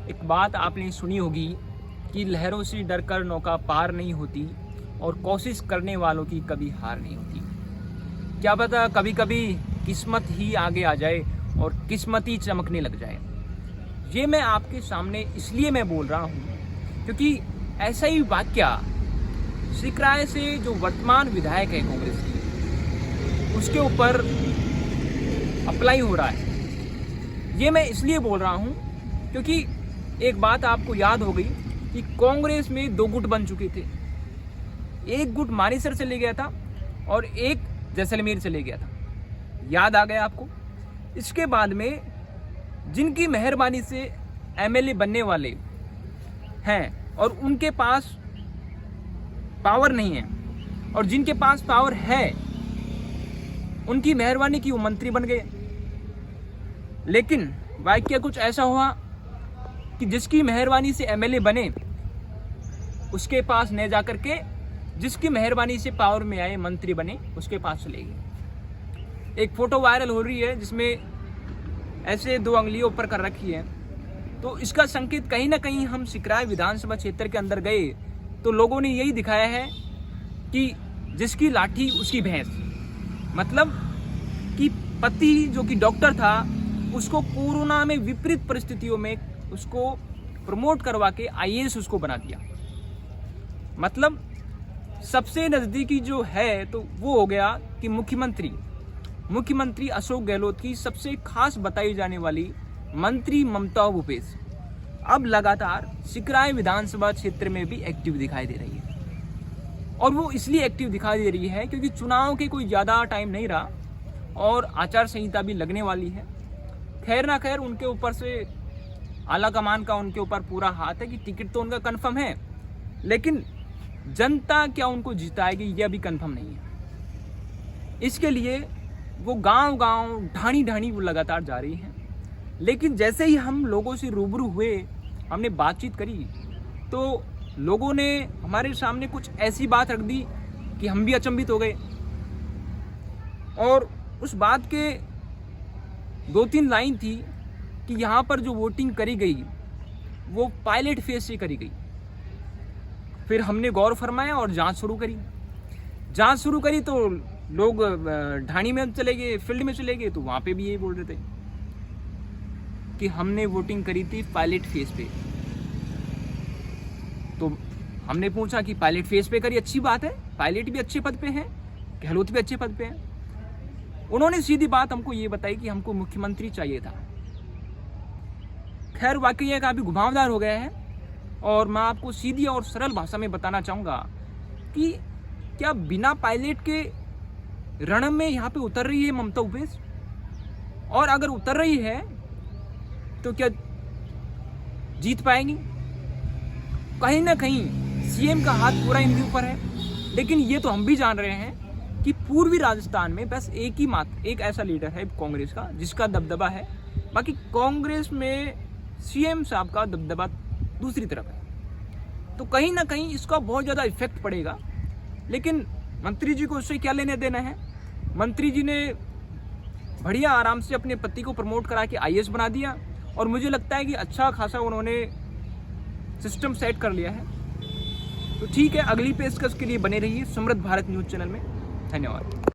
एक बात आपने सुनी होगी कि लहरों से डरकर नौका पार नहीं होती और कोशिश करने वालों की कभी हार नहीं होती। क्या पता कभी कभी किस्मत ही आगे आ जाए और किस्मत ही चमकने लग जाए। ये मैं आपके सामने इसलिए मैं बोल रहा हूँ क्योंकि ऐसा ही वाक्य सिकराय से जो वर्तमान विधायक है कांग्रेस की, उसके ऊपर अप्लाई हो रहा है। ये मैं इसलिए बोल रहा हूँ क्योंकि एक बात आपको याद हो गई कि कांग्रेस में दो गुट बन चुके थे। एक गुट मानेसर चले गया था और एक जैसलमेर चले गया था। याद आ गया आपको? इसके बाद में जिनकी मेहरबानी से एमएलए बनने वाले हैं और उनके पास पावर नहीं है, और जिनके पास पावर है उनकी मेहरबानी की वो मंत्री बन गए। लेकिन वाकया कुछ ऐसा हुआ कि जिसकी मेहरबानी से एमएलए बने उसके पास न जाकर के जिसकी मेहरबानी से पावर में आए मंत्री बने उसके पास चले गए। एक फोटो वायरल हो रही है जिसमें ऐसे दो अंगलियों ऊपर कर रखी है, तो इसका संकेत कहीं ना कहीं हम सिकराय विधानसभा क्षेत्र के अंदर गए तो लोगों ने यही दिखाया है कि जिसकी लाठी उसकी भैंस। मतलब कि पति जो कि डॉक्टर था उसको कोरोना में विपरीत परिस्थितियों में उसको प्रमोट करवा के आईएएस उसको बना दिया। मतलब सबसे नजदीकी जो है तो वो हो गया कि मुख्यमंत्री अशोक गहलोत की सबसे खास बताई जाने वाली मंत्री ममता भूपेश अब लगातार सिकराय विधानसभा क्षेत्र में भी एक्टिव दिखाई दे रही है। और वो इसलिए एक्टिव दिखाई दे रही है क्योंकि चुनाव के कोई ज़्यादा टाइम नहीं रहा और आचार संहिता भी लगने वाली है। खैर ना खैर उनके ऊपर से आला कमान का उनके ऊपर पूरा हाथ है कि टिकट तो उनका कंफर्म है, लेकिन जनता क्या उनको जिताएगी यह भी कंफर्म नहीं है। इसके लिए वो गांव ढाणी वो लगातार जा रही हैं। लेकिन जैसे ही हम लोगों से रूबरू हुए, हमने बातचीत करी, तो लोगों ने हमारे सामने कुछ ऐसी बात रख दी कि हम भी अचंभित हो गए। और उस बात के 2-3 लाइन थी कि यहाँ पर जो वोटिंग करी गई वो पायलट फेज से करी गई। फिर हमने गौर फरमाया और जांच शुरू करी तो लोग ढाणी में चले गए, फील्ड में चले गए, तो वहाँ पे भी यही बोल रहे थे कि हमने वोटिंग करी थी पायलट फेज पे। तो हमने पूछा कि पायलट फेज पे करी, अच्छी बात है, पायलट भी अच्छे पद पे हैं, गहलोत भी अच्छे पद पे हैं। उन्होंने सीधी बात हमको ये बताई कि हमको मुख्यमंत्री चाहिए था। खैर वाकई काफ़ी घुमावदार हो गया है और मैं आपको सीधी और सरल भाषा में बताना चाहूँगा कि क्या बिना पायलट के रण में यहाँ पे उतर रही है ममता भूपेश? और अगर उतर रही है तो क्या जीत पाएंगी? कहीं ना कहीं सीएम का हाथ पूरा इनके ऊपर है। लेकिन ये तो हम भी जान रहे हैं कि पूर्वी राजस्थान में बस एक ऐसा लीडर है कांग्रेस का जिसका दबदबा है। बाकी कांग्रेस में सीएम साहब का दबदबा दूसरी तरफ है, तो कहीं ना कहीं इसका बहुत ज़्यादा इफेक्ट पड़ेगा। लेकिन मंत्री जी को उससे क्या लेने देना है? मंत्री जी ने बढ़िया आराम से अपने पति को प्रमोट करा के आईएएस बना दिया और मुझे लगता है कि अच्छा खासा उन्होंने सिस्टम सेट कर लिया है। तो ठीक है, अगली पेशकश के लिए बने रहिए समृद्ध भारत न्यूज़ चैनल में। धन्यवाद।